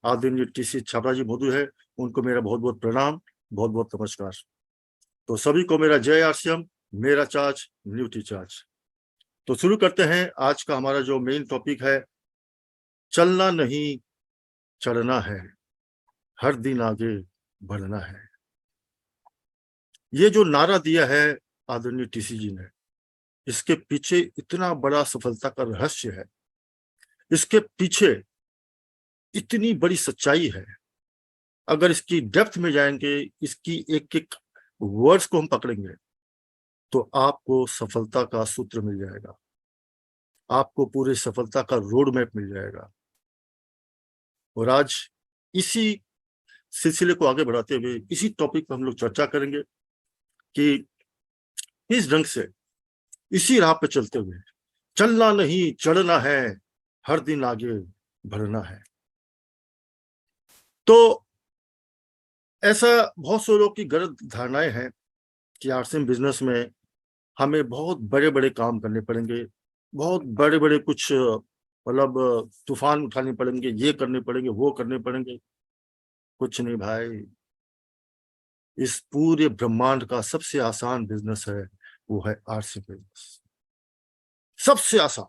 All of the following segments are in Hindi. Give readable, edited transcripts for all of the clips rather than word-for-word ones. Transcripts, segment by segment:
आदरणीय टीसी छाबड़ा जी महोदय है, उनको मेरा बहुत बहुत प्रणाम, बहुत बहुत नमस्कार। तो सभी को मेरा जय आरसीएम, मेरा चार्ज न्यूटी चार्ज। तो शुरू करते हैं। आज का हमारा जो मेन टॉपिक है, चलना नहीं चढ़ना है, हर दिन आगे बढ़ना है। ये जो नारा दिया है आदरणीय टीसी जी ने, इसके पीछे इतना बड़ा सफलता का रहस्य है, इसके पीछे इतनी बड़ी सच्चाई है। अगर इसकी डेप्थ में जाएंगे, इसकी एक एक वर्ड्स को हम पकड़ेंगे, तो आपको सफलता का सूत्र मिल जाएगा, आपको पूरी सफलता का रोड मैप मिल जाएगा। और आज इसी सिलसिले को आगे बढ़ाते हुए इसी टॉपिक पर हम लोग चर्चा करेंगे कि किस ढंग से इसी राह पे चलते हुए चलना नहीं चढ़ना है, हर दिन आगे बढ़ना है। तो ऐसा बहुत से लोगों की गलत धारणाएं हैं कि आरसीएम बिजनेस में हमें बहुत बड़े बड़े काम करने पड़ेंगे, बहुत बड़े बड़े कुछ मतलब तूफान उठाने पड़ेंगे, ये करने पड़ेंगे, वो करने पड़ेंगे। कुछ नहीं भाई, इस पूरे ब्रह्मांड का सबसे आसान बिजनेस है, वो है आरसीएम बिजनेस। सबसे आसान,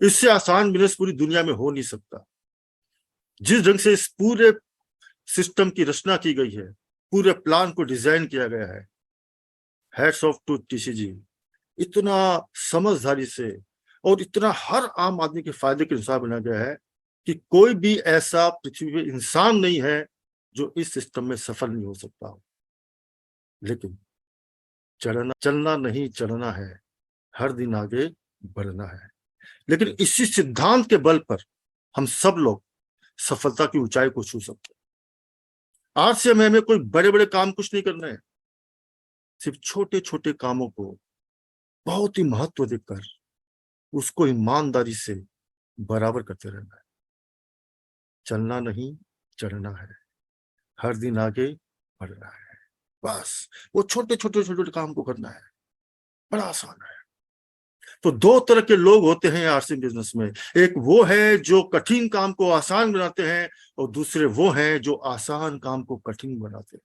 इससे आसान बिजनेस पूरी दुनिया में हो नहीं सकता। जिस ढंग से इस पूरे सिस्टम की रचना की गई है, पूरे प्लान को डिजाइन किया गया है, हैट्स ऑफ टू टीसी जी। इतना समझदारी से और इतना हर आम आदमी के फायदे के अनुसार बनाया गया है कि कोई भी ऐसा पृथ्वी पे इंसान नहीं है जो इस सिस्टम में सफल नहीं हो सकता हो। लेकिन चलना नहीं चढ़ना है, हर दिन आगे बढ़ना है। लेकिन इसी सिद्धांत के बल पर हम सब लोग सफलता की ऊंचाई को छू सकते हैं। आज से हमें कोई बड़े बड़े काम कुछ नहीं करना है, सिर्फ छोटे छोटे कामों को बहुत ही महत्व देकर उसको ईमानदारी से बराबर करते रहना है। चलना नहीं चढ़ना है, हर दिन आगे बढ़ना है। बस वो छोटे छोटे छोटे छोटे काम को करना है, बड़ा आसान है। तो दो तरह के लोग होते हैं आरसीएम बिजनेस में। एक वो है जो कठिन काम को आसान बनाते हैं, और दूसरे वो हैं जो आसान काम को कठिन बनाते हैं।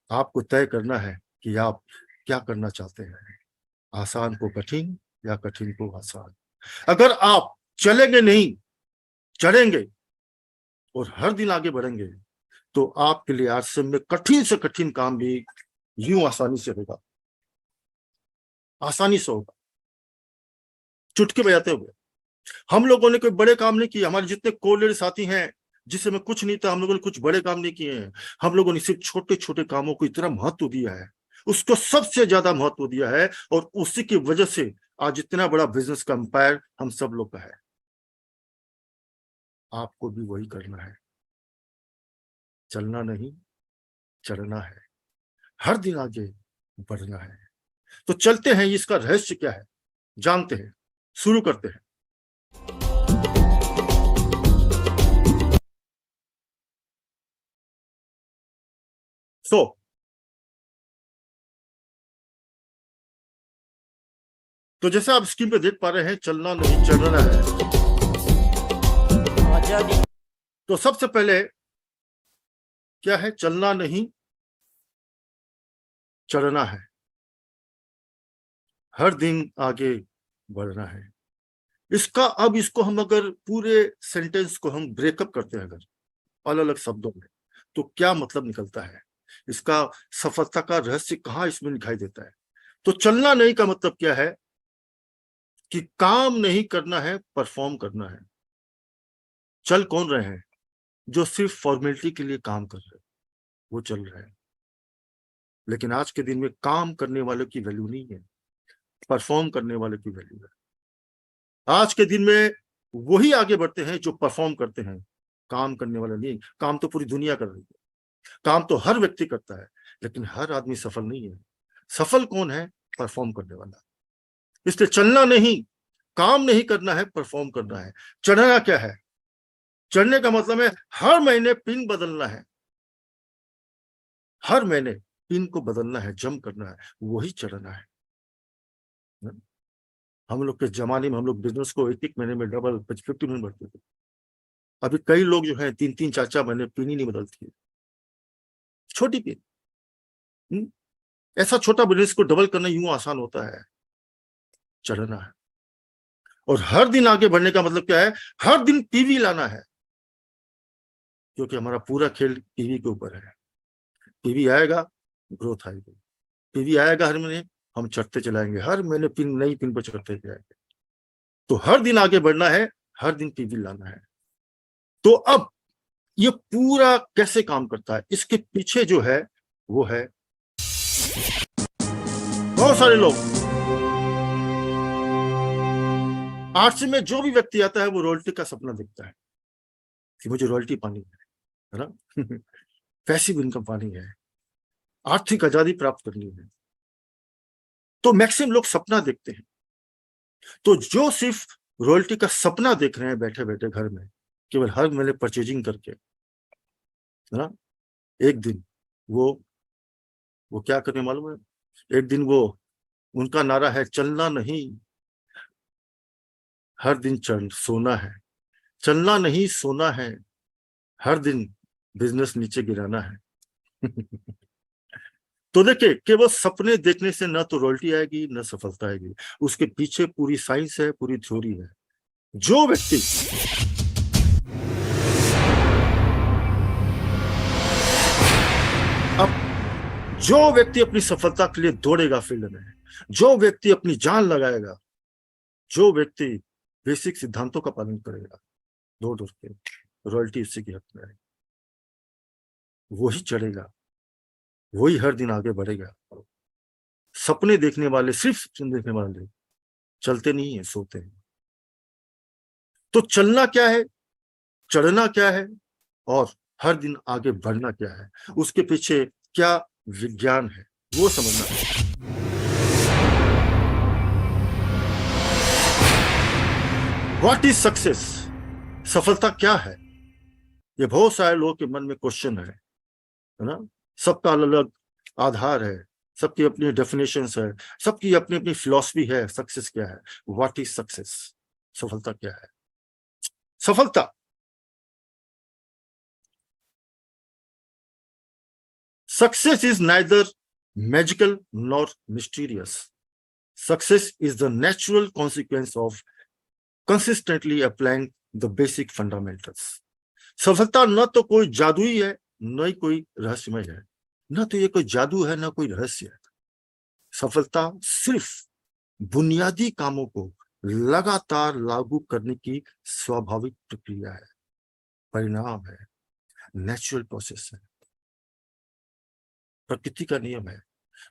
आपको तय करना है कि आप क्या करना चाहते हैं, आसान को कठिन या कठिन को आसान। अगर आप चलेंगे नहीं, चढ़ेंगे और हर दिन आगे बढ़ेंगे, तो आपके लिए आरसीएम में कठिन से कठिन काम भी यूं आसानी से होगा, आसानी से होगा, चुटकी बजाते हुए। हम लोगों ने कोई बड़े काम नहीं किए। हमारे जितने कोलियर साथी हैं, जिसमें कुछ नहीं था, हम लोगों ने कुछ बड़े काम नहीं किए हैं। हम लोगों ने सिर्फ छोटे छोटे कामों को इतना महत्व दिया है, उसको सबसे ज्यादा महत्व दिया है, और उसी की वजह से आज इतना बड़ा बिजनेस का एम्पायर हम सब लोग का है। आपको भी वही करना है, चलना नहीं चढ़ना है, हर दिन आगे बढ़ना है। तो चलते हैं, इसका रहस्य क्या है जानते हैं, शुरू करते हैं। तो जैसे आप स्क्रीन पे देख पा रहे हैं, चलना नहीं चढ़ना है। तो सबसे पहले क्या है, चलना नहीं चढ़ना है, हर दिन आगे बढ़ना है। इसको हम अगर पूरे सेंटेंस को हम ब्रेकअप करते हैं, अगर अलग अलग शब्दों में, तो क्या मतलब निकलता है, इसका सफलता का रहस्य कहाँ इसमें दिखाई देता है। तो चलना नहीं का मतलब क्या है कि काम नहीं करना है, परफॉर्म करना है। चल कौन रहे हैं, जो सिर्फ फॉर्मेलिटी के लिए काम कर रहे हैं, वो चल रहे हैं। लेकिन आज के दिन में काम करने वालों की वैल्यू नहीं है, परफॉर्म करने वाले की वैल्यू है। आज के दिन में वही आगे बढ़ते हैं जो परफॉर्म करते हैं, काम करने वाला नहीं। काम तो पूरी दुनिया कर रही है, काम तो हर व्यक्ति करता है, लेकिन हर आदमी सफल नहीं है। सफल कौन है, परफॉर्म करने वाला। इसलिए चलना नहीं, काम नहीं करना है, परफॉर्म करना है। चढ़ना क्या है, चढ़ने का मतलब है हर महीने पिन बदलना है, हर महीने पिन को बदलना है, जंप करना है, वही चढ़ना है। हम लोग के जमाने में हम लोग बिजनेस को एक महीने में डबल 50 में बढ़ते थे। अभी कई लोग जो है 3-3 4-4 महीने पिन ही नहीं बदलती है, छोटी पिन। ऐसा छोटा बिजनेस को डबल करना यूं आसान होता है, चढ़ना है। और हर दिन आगे बढ़ने का मतलब क्या है? हर दिन पीवी लाना है, क्योंकि हमारा पूरा खेल पीवी के ऊपर है। पीवी आएगा, ग्रोथ आएगी। पीवी आएगा हर महीने, हम चढ़ते चलाएंगे, हर महीने पिन नई पिन पर चढ़ते जाएंगे। तो हर दिन आगे बढ़ना है, हर दिन पीवी लाना है। तो अब ये पूरा कैसे काम करता है, इसके पीछे जो है वो है, बहुत सारे लोग आर्ट्स में जो भी व्यक्ति आता है वो रॉयल्टी का सपना देखता है कि मुझे रॉयल्टी पानी है ना पैसिव इनकम पानी है, आर्थिक आजादी प्राप्त करनी है। तो मैक्सिमम लोग सपना देखते हैं। तो जो सिर्फ रॉयल्टी का सपना देख रहे हैं बैठे बैठे घर में, केवल हर महीने परचेजिंग करके, है ना, एक दिन वो क्या करने मालूम है? एक दिन वो, उनका नारा है चलना नहीं, हर दिन चल सोना है, चलना नहीं सोना है, हर दिन बिजनेस नीचे गिराना है तो देखिए, केवल सपने देखने से न तो रॉयल्टी आएगी न सफलता आएगी, उसके पीछे पूरी साइंस है, पूरी थ्योरी है। जो व्यक्ति जो व्यक्ति अपनी सफलता के लिए दौड़ेगा फील्ड में, जो व्यक्ति अपनी जान लगाएगा, जो व्यक्ति बेसिक सिद्धांतों का पालन करेगा, दौड़ दौड़ के, रॉयल्टी उसी की हक में है, वही चढ़ेगा, वही हर दिन आगे बढ़ेगा। सपने देखने वाले, सिर्फ सपने देखने वाले चलते नहीं है, सोते हैं। तो चलना क्या है, चढ़ना क्या है, और हर दिन आगे बढ़ना क्या है, उसके पीछे क्या विज्ञान है, वो समझना है। What is success? सफलता क्या है? ये बहुत सारे लोगों के मन में क्वेश्चन है ना। सबका अलग अलग आधार है, सबकी अपनी डेफिनेशंस है, सबकी अपनी अपनी फिलॉसफी है। सक्सेस क्या है? What is success? सफलता क्या है? सफलता, success is neither magical nor mysterious. Success is the natural consequence of consistently applying the basic fundamentals. सफलता न तो कोई जादुई है, न ही कोई रहस्यमय है। न तो ये कोई जादू है, न कोई रहस्य है। सफलता सिर्फ बुनियादी कामों को लगातार लागू करने की स्वाभाविक प्रक्रिया है, परिणाम है, नेचुरल प्रोसेस है, प्रकृति का नियम है।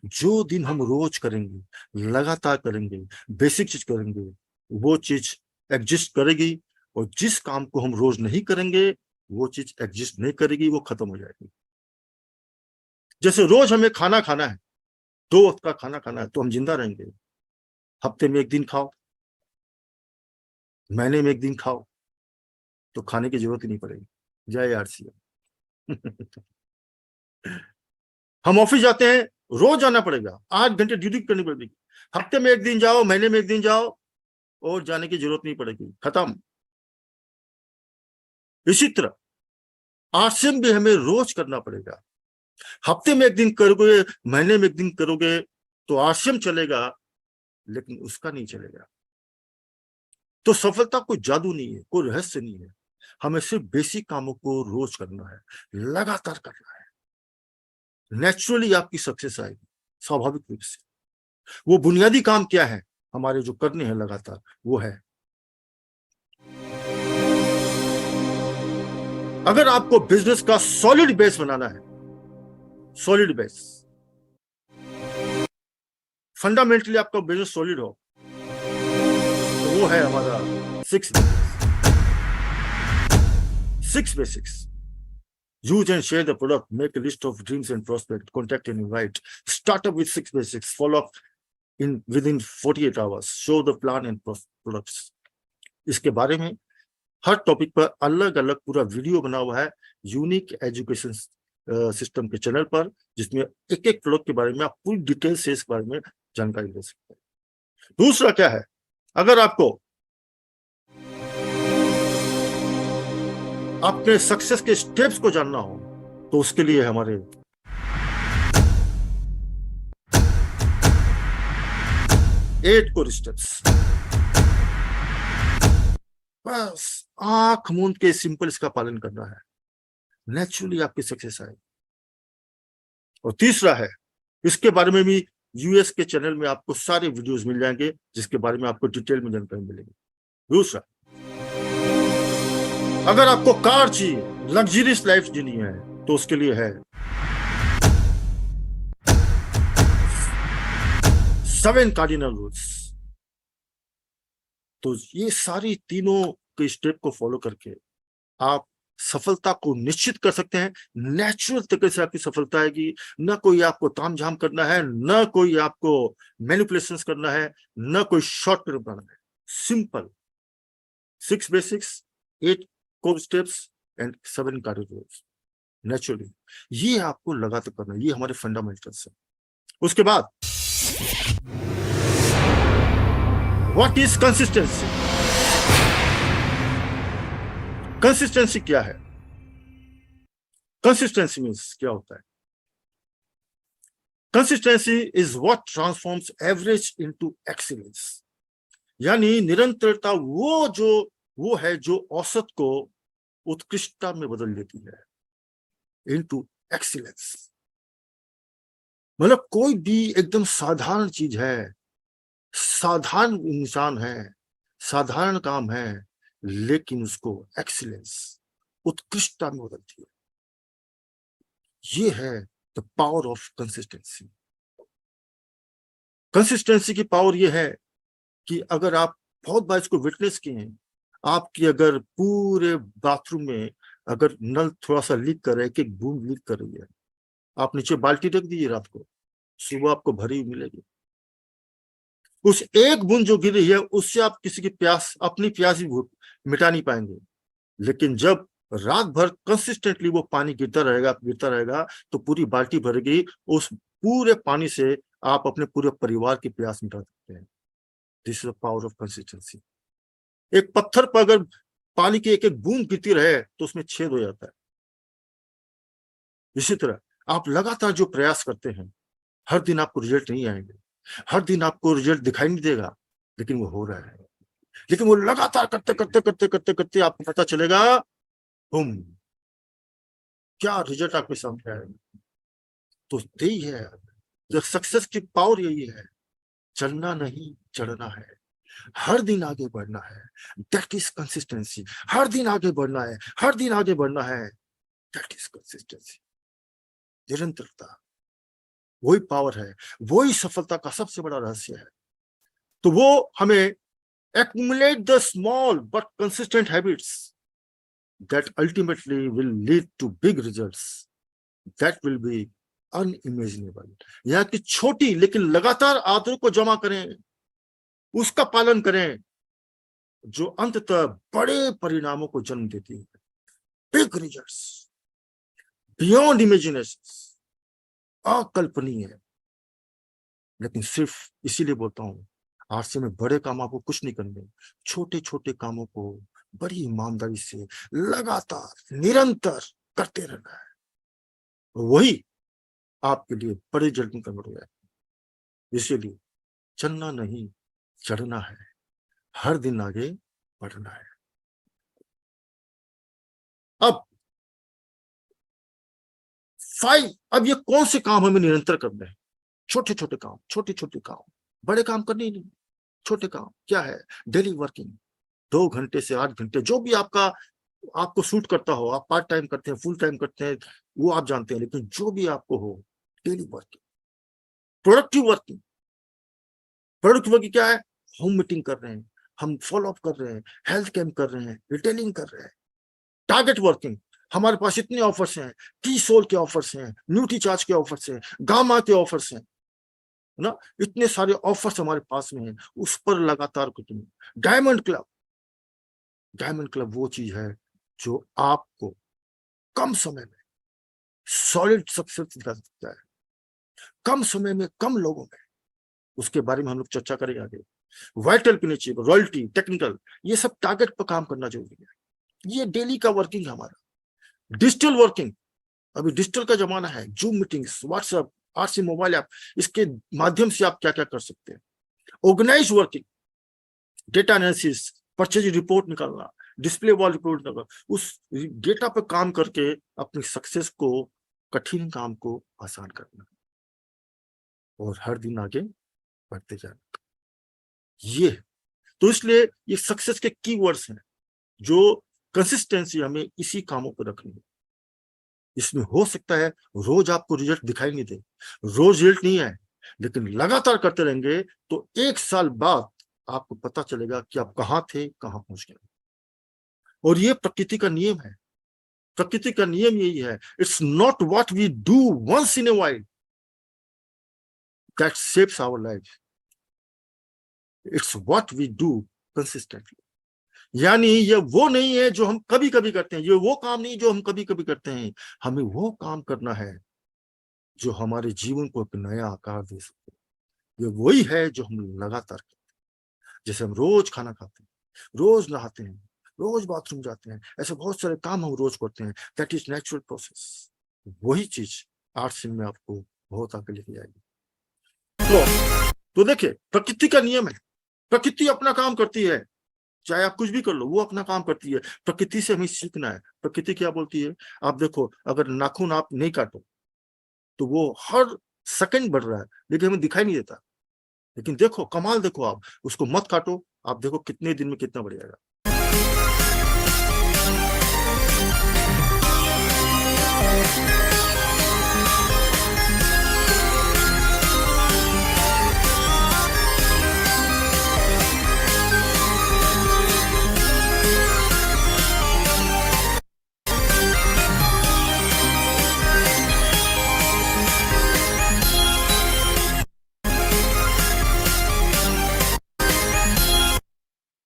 जो दिन हम रोज करेंगे, लगातार करेंगे, बेसिक चीज करेंगे, वो चीज एग्जिस्ट करेगी। और जिस काम को हम रोज नहीं करेंगे, वो चीज एग्जिस्ट नहीं करेगी, वो खत्म हो जाएगी। जैसे रोज हमें खाना खाना है, 2 वक्त का खाना खाना है, तो हम जिंदा रहेंगे। हफ्ते में 1 दिन खाओ, महीने में 1 दिन खाओ, तो खाने की जरूरत ही नहीं पड़ेगी। जय आरसीएम हम ऑफिस जाते हैं, रोज जाना पड़ेगा, 8 घंटे ड्यूटी करनी पड़ेगी। हफ्ते में 1 दिन जाओ, महीने में 1 दिन जाओ, और जाने की जरूरत नहीं पड़ेगी, खत्म। इसी तरह आरसीएम भी हमें रोज करना पड़ेगा। हफ्ते में 1 दिन करोगे, महीने में 1 दिन करोगे, तो आरसीएम चलेगा, लेकिन उसका नहीं चलेगा। तो सफलता कोई जादू नहीं है, कोई रहस्य नहीं है। हमें सिर्फ बेसिक कामों को रोज करना है, लगातार करना है। नेचुरली आपकी सक्सेस आएगी, स्वाभाविक रूप से। वो बुनियादी काम क्या है हमारे जो करने हैं लगातार, वो है, अगर आपको बिजनेस का सॉलिड बेस बनाना है, सॉलिड बेस, फंडामेंटली आपका बिजनेस सॉलिड हो, तो वो है हमारा 6 basics. Use and share the product, make a list of dreams and prospects, contact and invite. Start up with 6 basics, follow up within 48 hours, show the plan and products. इसके बारे में हर टॉपिक पर अलग अलग पूरा वीडियो बना हुआ है यूनिक एजुकेशन सिस्टम के चैनल पर, जिसमें एक एक प्रोडक्ट के बारे में आप पूरी डिटेल से इस बारे में जानकारी ले सकते हैं। दूसरा क्या है? अगर आपको अपने सक्सेस के स्टेप्स को जानना हो तो उसके लिए हमारे 8 कोर स्टेप्स, बस आंख मूंद के सिंपल इसका पालन करना है, नेचुरली आपकी सक्सेस आएगी। और तीसरा है, इसके बारे में भी यूएस के चैनल में आपको सारे वीडियोस मिल जाएंगे जिसके बारे में आपको डिटेल में जानकारी मिलेगी। दूसरा, अगर आपको कार चाहिए, लग्जरियस लाइफ जीनी है, तो उसके लिए है 7 कार्डिनल रूल्स। तो ये सारी तीनों के स्टेप को फॉलो करके आप सफलता को निश्चित कर सकते हैं। नेचुरल तरीके से आपकी सफलता आएगी, ना कोई आपको तामझाम करना है, ना कोई आपको मैनिपुलेशंस करना है, ना कोई शॉर्ट टर्म करना है। Simple 6 basics, 8 core steps and 7 cardinal rules, naturally ये आपको लगातार करना है। ये हमारे फंडामेंटल्स है। उसके बाद व्हाट इज कंसिस्टेंसी? कंसिस्टेंसी क्या है? कंसिस्टेंसी मीन्स क्या होता है? Consistency is what transforms average into excellence. यानी निरंतरता वो है जो औसत को उत्कृष्टता में बदल देती है, इनटू एक्सीलेंस। मतलब कोई भी एकदम साधारण चीज है, साधारण इंसान है, साधारण काम है, लेकिन उसको एक्सीलेंस, उत्कृष्टता में बदलती है। ये है the power of consistency. Consistency की पावर ये है कि अगर आप बहुत बार इसको विटनेस किए हैं, आपकी अगर पूरे बाथरूम में अगर नल थोड़ा सा लीक कर रहा है, एक बूंद लीक कर रही है, आप नीचे बाल्टी रख दीजिए, रात को सुबह आपको भरी हुई मिलेगी। उस एक बूंद जो गिर रही है उससे आप किसी की प्यास, अपनी प्यास भी मिटा नहीं पाएंगे। लेकिन जब रात भर कंसिस्टेंटली वो पानी गिरता रहेगा तो पूरी बाल्टी भरेगी। उस पूरे पानी से आप अपने पूरे परिवार की प्यास मिटा सकते हैं। This is the power of consistency. एक पत्थर पर अगर पानी की एक एक बूंद गिरती रहे तो उसमें छेद हो जाता है। इसी तरह आप लगातार जो प्रयास करते हैं, हर दिन आपको रिजल्ट नहीं आएंगे, हर दिन आपको रिजल्ट दिखाई नहीं देगा, लेकिन वो हो रहा है। लेकिन वो लगातार करते करते करते करते करते आपको पता चलेगा, बुम, क्या रिजल्ट आपके सामने आएगा। तो यही है, जो सक्सेस की पावर यही है, चलना नहीं चढ़ना है, हर दिन आगे बढ़ना है। That is consistency. हर दिन आगे बढ़ना है, हर दिन आगे बढ़ना है, दैट इज कंसिस्टेंसी। निरंतरता वही पावर है, वही सफलता का सबसे बड़ा रहस्य है। तो वो हमें accumulate the small but consistent habits that ultimately will lead to big results that will be unimaginable। यहाँ की छोटी लेकिन लगातार आदतों को जमा करें, उसका पालन करें, जो अंततः बड़े परिणामों को जन्म देती है। बिग रिजल्ट्स बियॉन्ड इमेजिनेशन, अकल्पनीय है। लेकिन सिर्फ इसीलिए बोलता हूं, आज से मैं बड़े काम आपको कुछ नहीं करने, छोटे छोटे कामों को बड़ी ईमानदारी से लगातार निरंतर करते रहना है, वही आपके लिए बड़े रिजल्ट में कन्वर्ट हो जाए। इसीलिए चलना नहीं चढ़ना है, हर दिन आगे बढ़ना है। अब 5, अब ये कौन से काम हमें निरंतर करने हैं? छोटे छोटे काम, छोटे छोटे काम, बड़े काम करने ही नहीं। छोटे काम क्या है? डेली वर्किंग, 2 घंटे से 8 घंटे, जो भी आपको सूट करता हो। आप पार्ट टाइम करते हैं, फुल टाइम करते हैं, वो आप जानते हैं, लेकिन जो भी आपको हो, daily working, productive working. Productive working क्या है? होम मीटिंग कर रहे हैं, हम फॉलो अप कर रहे हैं, हेल्थ कैंप कर रहे हैं, रिटेलिंग कर रहे हैं। टारगेट वर्किंग, हमारे पास इतने ऑफर्स हैं, टी सोल के ऑफर्स हैं, न्यूट्री चार्ज के ऑफर्स हैं, गामा के ऑफर्स हैं, ना, इतने सारे ऑफर्स हमारे पास में हैं, उस पर लगातार कुछ। डायमंड क्लब, डायमंड क्लब वो चीज है जो आपको कम समय में सॉलिड सक्सेस दिखा सकता है, कम समय में कम लोगों में। उसके बारे में हम लोग चर्चा करेंगे आगे। वाइटल पे नहीं चाहिए, रॉयल्टी, टेक्निकल, ये सब टारगेट पर काम करना जरूरी है। ये डेली का वर्किंग है हमारा। डिजिटल वर्किंग, अभी डिजिटल का जमाना है, Zoom meetings, WhatsApp, RC mobile app, इसके माध्यम से आप क्या क्या कर सकते हैं। Organise working, data analysis, purchase report निकालना, डिस्प्ले वॉल रिपोर्ट निकालना, उस डेटा पर काम करके अपनी सक्सेस को, कठिन काम को आसान करना और हर दिन आगे बढ़ते जाना। ये तो इसलिए ये सक्सेस के कीवर्ड्स हैं जो कंसिस्टेंसी हमें इसी कामों पर रखनी है। इसमें हो सकता है रोज आपको रिजल्ट दिखाई नहीं दे, रोज रिजल्ट नहीं आए, लेकिन लगातार करते रहेंगे तो 1 साल बाद आपको पता चलेगा कि आप कहाँ थे, कहाँ पहुंच गए। और ये प्रकृति का नियम है। प्रकृति का नियम यही है, it's not what we do once in a while that shapes our life, it's what we do consistently. यानी ये वो नहीं है जो हम कभी कभी करते हैं, ये वो काम नहीं जो हम कभी कभी करते हैं, हमें वो काम करना है जो हमारे जीवन को एक नया आकार दे सके। ये वही है जो हम लगातार करते हैं। जैसे हम रोज खाना खाते हैं, रोज नहाते हैं, रोज बाथरूम जाते हैं, ऐसे बहुत सारे काम हम रोज करते हैं, दैट इज नेचुरल प्रोसेस। वही चीज आर्ट्स में आपको बहुत आगे लेके जाएगी। तो देखिए, प्रकृति का नियम है, प्रकृति अपना काम करती है, चाहे आप कुछ भी कर लो, वो अपना काम करती है। प्रकृति से हमें सीखना है। प्रकृति क्या बोलती है, आप देखो, अगर नाखून आप नहीं काटो तो वो हर सेकंड बढ़ रहा है, लेकिन हमें दिखाई नहीं देता। लेकिन देखो, कमाल देखो, आप उसको मत काटो, आप देखो कितने दिन में कितना बढ़ जाएगा।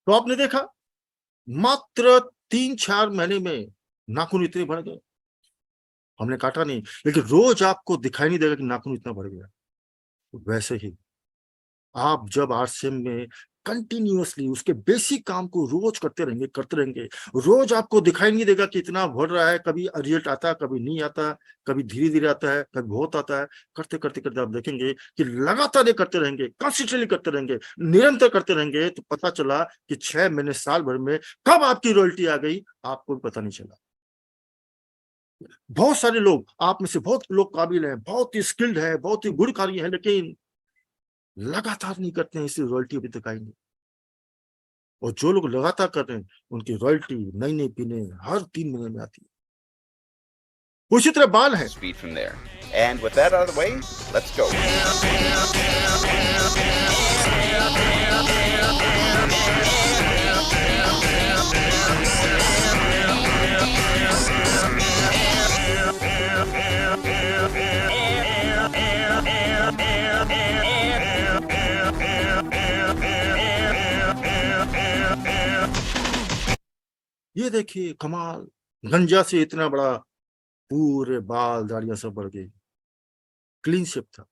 तो आपने देखा, मात्र 3-4 महीने में नाखून इतने बढ़ गए। हमने काटा नहीं, लेकिन रोज आपको दिखाई नहीं देगा कि नाखून इतना बढ़ गया। वैसे ही आप जब आरसीएम में कंटिन्यूअसली उसके बेसिक काम को रोज करते रहेंगे, रोज आपको दिखाई नहीं देगा कि इतना बढ़ रहा है। कभी रिजल्ट आता है, कभी नहीं आता, कभी धीरे धीरे आता है, कभी बहुत आता है। करते करते करते आप देखेंगे कि लगातार ये करते रहेंगे, कंसिस्टेंटली करते रहेंगे, निरंतर करते रहेंगे, तो पता चला कि 6 महीने, साल भर में कब आपकी रॉयल्टी आ गई, आपको भी पता नहीं चला। बहुत सारे लोग, आप में से बहुत लोग काबिल हैं, बहुत ही स्किल्ड है, बहुत ही गुणकारी है, लेकिन लगातार नहीं करते हैं, इसलिए रॉयल्टी अभी तक आई नहीं। और जो लोग लगातार कर रहे हैं, उनकी रॉयल्टी नई नई पीने हर 3 महीने में आती है। उसी तरह बाल है। Speed from there. And with that out of the way, let's go. ये देखिए कमाल, गंजा से इतना बड़ा, पूरे बाल दाढ़ियां सब बढ़ गई, क्लीन शेप था,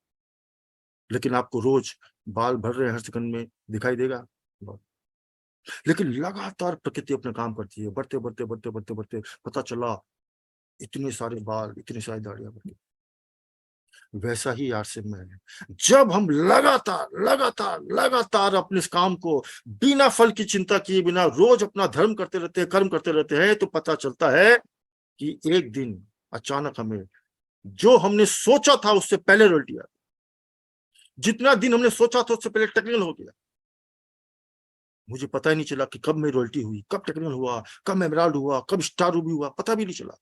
लेकिन आपको रोज बाल भर रहे हर सेकंड में दिखाई देगा। लेकिन लगातार प्रकृति अपना काम करती है, बढ़ते बढ़ते बढ़ते बढ़ते बढ़ते पता चला इतने सारे बाल, इतनी सारी दाढ़ियां बढ़ गई। वैसा ही आरसीएम में है। जब हम लगातार लगातार लगातार अपने इस काम को बिना फल की चिंता किए बिना रोज अपना धर्म करते रहते हैं, कर्म करते रहते हैं, तो पता चलता है कि एक दिन अचानक हमें जो हमने सोचा था उससे पहले रॉयल्टी आ गई। जितना दिन हमने सोचा था उससे पहले टेक्निकल हो गया। मुझे पता ही नहीं चला कि कब मेरी रॉयल्टी हुई, कब टेक्निकल हुआ, कब एमराल्ड हुआ, कब स्टार रूबी हुआ, पता भी नहीं चला,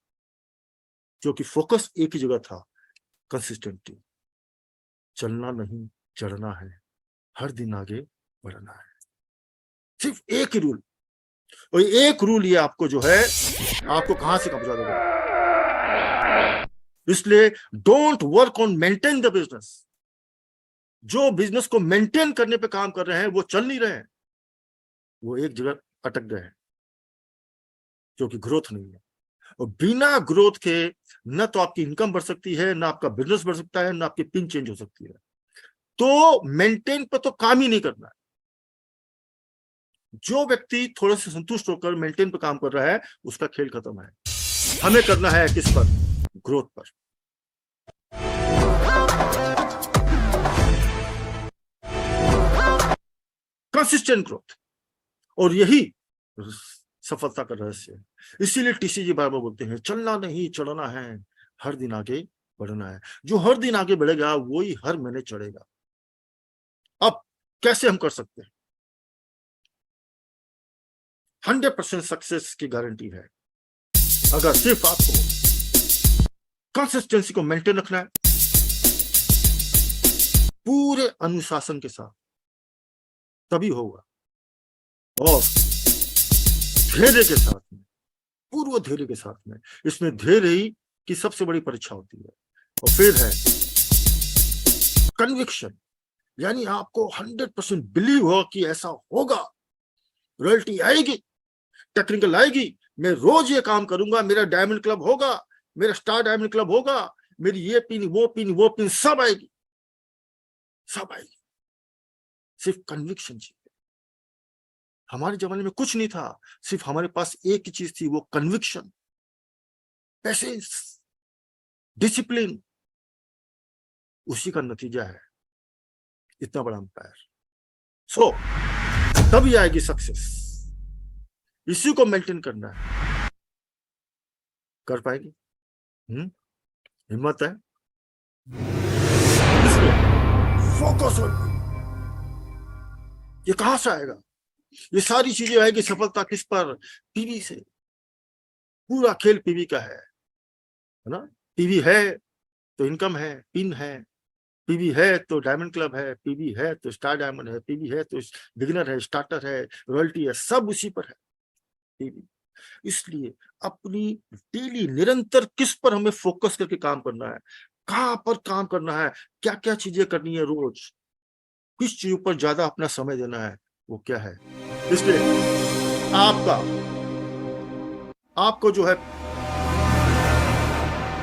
क्योंकि फोकस एक ही जगह था, कंसिस्टेंटली। चलना नहीं, चढ़ना है, हर दिन आगे बढ़ना है। सिर्फ एक ही रूल, और एक रूल ये आपको जो है, आपको कहां से कहां पहुंचा देगा। इसलिए don't work on maintain the business. जो बिजनेस को मेंटेन करने पे काम कर रहे हैं वो चल नहीं रहे हैं, वो एक जगह अटक गए हैं, क्योंकि ग्रोथ नहीं है। और बिना ग्रोथ के न तो आपकी इनकम बढ़ सकती है, ना आपका बिजनेस बढ़ सकता है, ना आपकी पिन चेंज हो सकती है। तो मेंटेन पर तो काम ही नहीं करना है, जो व्यक्ति थोड़े से संतुष्ट होकर मेंटेन पे काम कर रहा है, उसका खेल खत्म है। हमें करना है किस पर? ग्रोथ पर। कंसिस्टेंट ग्रोथ, और यही सफलता का रहस्य है। इसीलिए टीसीजी बार बार बोलते हैं, चलना नहीं चढ़ना है, हर दिन आगे बढ़ना है। जो हर दिन आगे बढ़ेगा वही हर महीने चढ़ेगा। अब कैसे हम कर सकते हैं? 100% सक्सेस की गारंटी है, अगर सिर्फ आपको कंसिस्टेंसी को मेंटेन रखना है पूरे अनुशासन के साथ, तभी होगा। और धैर्य के साथ में, पूर्व धैर्य के साथ में। इसमें धैर्य ही की सबसे बड़ी परीक्षा होती है। और फिर है कन्विक्शन, यानी आपको 100% बिलीव हो कि ऐसा होगा, रॉयल्टी आएगी, टेक्निकल आएगी, मैं रोज ये काम करूंगा, मेरा डायमंड क्लब होगा, मेरा स्टार डायमंड क्लब होगा, मेरी ये पिन वो पिन वो पिन सब आएगी, सब आएगी। सिर्फ कन्विक्शन चाहिए। हमारे जमाने में कुछ नहीं था, सिर्फ हमारे पास एक ही चीज थी, वो कन्विक्शन, पेशेंस, डिसिप्लिन। उसी का नतीजा है इतना बड़ा अंपायर। सो तभी आएगी सक्सेस। इसी को मेंटेन करना है। कर पाएगी? हिम्मत है? फोकस हो। ये कहां से आएगा? ये सारी चीजें आएगी सफलता किस पर? पीवी से। पूरा खेल पीवी का है ना? पीवी है तो इनकम है, पिन है, पीवी है तो डायमंड क्लब है, पीवी है तो स्टार डायमंड है, पीवी है तो बिगिनर है, स्टार्टर है, रॉयल्टी है, सब उसी पर है पीवी। इसलिए अपनी डेली निरंतर किस पर हमें फोकस करके काम करना है, कहां पर काम करना है, क्या क्या चीजें करनी है, रोज किस चीज पर ज्यादा अपना समय देना है, वो क्या है। इसलिए आपको जो है,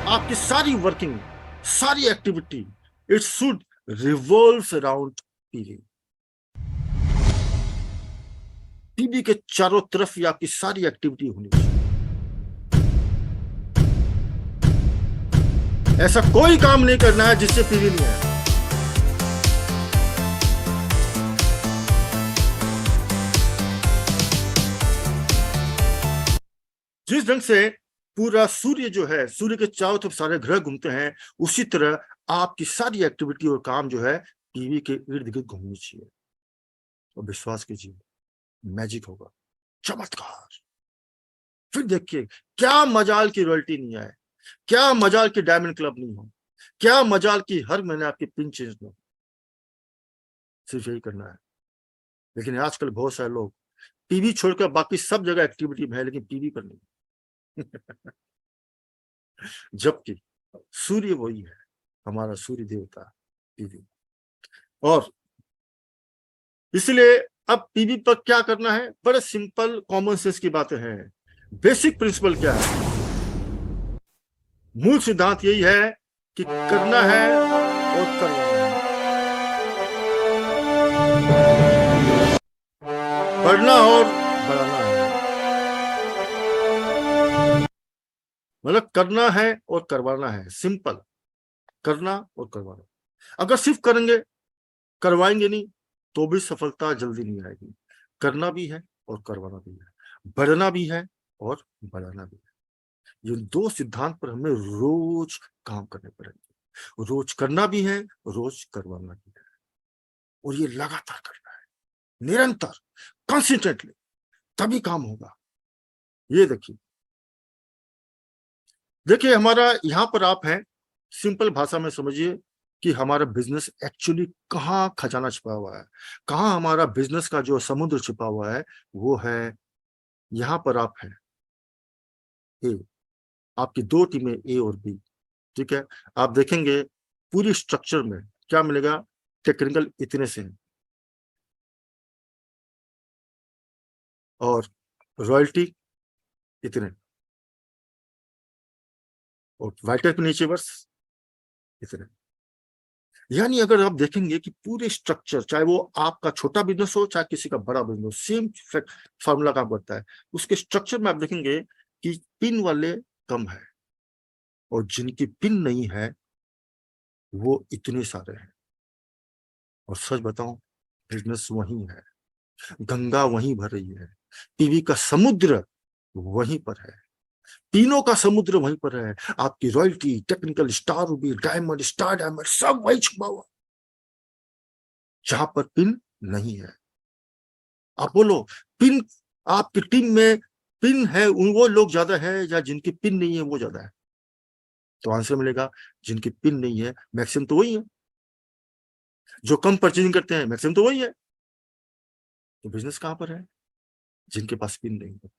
आपकी सारी वर्किंग, सारी activity, it should revolve around PV. PV के चारों तरफ ही आपकी सारी एक्टिविटी होनी चाहिए। ऐसा कोई काम नहीं करना है जिससे पीवी नहीं है। जिस ढंग से पूरा सूर्य जो है, सूर्य के चारों तरफ सारे ग्रह घूमते हैं, उसी तरह आपकी सारी एक्टिविटी और काम जो है पीवी के इर्द गिर्द घूमनी चाहिए। और विश्वास कीजिए, मैजिक होगा, चमत्कार। फिर देखिए, क्या मजाल की रॉयल्टी नहीं आए, क्या मजाल की डायमंड क्लब नहीं हो, क्या मजाल की हर महीने आपकी पिन चेंज हो। सिर्फ यही करना है। लेकिन आजकल बहुत सारे लोग पीवी छोड़कर बाकी सब जगह एक्टिविटी में है, लेकिन पीवी पर नहीं। जबकि सूर्य वही है, हमारा सूर्य देवता पीवी। और इसलिए अब पीवी पर क्या करना है, बड़े सिंपल कॉमन सेंस की बातें हैं। बेसिक प्रिंसिपल क्या है? मूल सिद्धांत यही है कि करना है और करना है, बढ़ना और बढ़ाना है। मतलब करना है और करवाना है, सिंपल, करना और करवाना। अगर सिर्फ करेंगे, करवाएंगे नहीं, तो भी सफलता जल्दी नहीं आएगी। करना भी है और करवाना भी है, बढ़ना भी है और बढ़ाना भी है। ये दो सिद्धांत पर हमें रोज काम करने पड़ेंगे। रोज करना भी है, रोज करवाना भी है, और ये लगातार करना है, निरंतर, कंसिस्टेंटली, तभी काम होगा। ये देखिए हमारा यहाँ पर आप हैं, सिंपल भाषा में समझिए कि हमारा बिजनेस एक्चुअली कहाँ खजाना छिपा हुआ है, कहाँ हमारा बिजनेस का जो समुद्र छिपा हुआ है, वो है यहाँ पर। आप हैं ए, आपकी दो टीमें ए और बी, ठीक है। आप देखेंगे पूरी स्ट्रक्चर में क्या मिलेगा, टेक्निकल इतने से हैं, और रॉयल्टी इतने, और वाइटर के नीचे बस इतने। यानी अगर आप देखेंगे कि पूरे स्ट्रक्चर, चाहे वो आपका छोटा बिजनेस हो चाहे किसी का बड़ा बिजनेस, सेम फॉर्मूला काम करता है। उसके स्ट्रक्चर में आप देखेंगे कि पिन वाले कम है और जिनकी पिन नहीं है वो इतने सारे हैं। और सच बताऊं, बिजनेस वही है, गंगा वहीं भर रही है, टीवी का समुद्र वहीं पर है, तीनों का समुद्र वहीं पर है। आपकी royalty, technical, star Ruby, diamond, star diamond, सब वही छुपा हुआ, जहां पर पिन नहीं है। आप बोलो, पिन आपकी टीम में पिन है उन वो लोग ज्यादा है या जिनकी पिन नहीं है वो ज्यादा है? तो आंसर मिलेगा जिनकी पिन नहीं है मैक्सिमम तो वही है, जो कम परचेजिंग करते हैं मैक्सिमम तो वही है। तो बिजनेस कहां पर है? जिनके पास पिन नहीं है,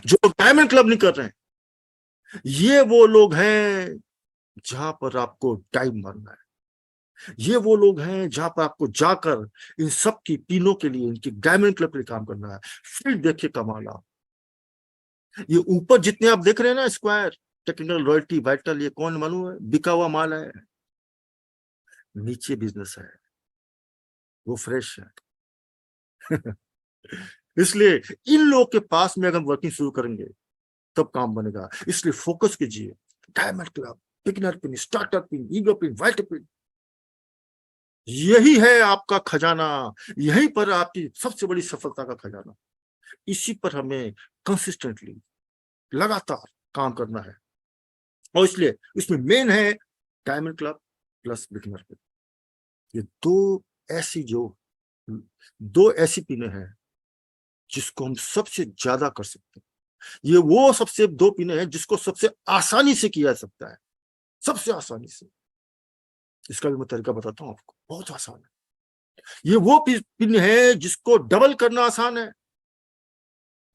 जो डायमंड क्लब नहीं कर रहे हैं, ये वो लोग हैं जहां पर आपको टाइम मारना है। ये वो लोग हैं जहां पर आपको जाकर इन सब की पिनों के लिए, इनकी डायमंड क्लब के लिए काम करना है। फिर देखिए कमाल आप, ये ऊपर जितने आप देख रहे हैं ना, स्क्वायर, टेक्निकल, रॉयल्टी, वाइटल, ये कौन मालूम है? बिका हुआ माल है। नीचे बिजनेस है, वो फ्रेश है। इसलिए इन लोगों के पास में अगर हम वर्किंग शुरू करेंगे तब काम बनेगा। इसलिए फोकस कीजिए, diamond club, beginner pin, starter pin, ego pin, white pin, यही है आपका खजाना। यहीं पर आपकी सबसे बड़ी सफलता का खजाना। इसी पर हमें कंसिस्टेंटली, लगातार काम करना है। और इसलिए इसमें मेन है diamond club plus beginner pin. ये ऐसी जो दो ऐसी पिने हैं जिसको हम सबसे ज्यादा कर सकते हैं। ये वो सबसे दो पिने हैं जिसको सबसे आसानी से किया जा सकता है, सबसे आसानी से। इसका भी मैं तरीका बताता हूं आपको, बहुत आसान है। ये वो पिन है जिसको डबल करना आसान है,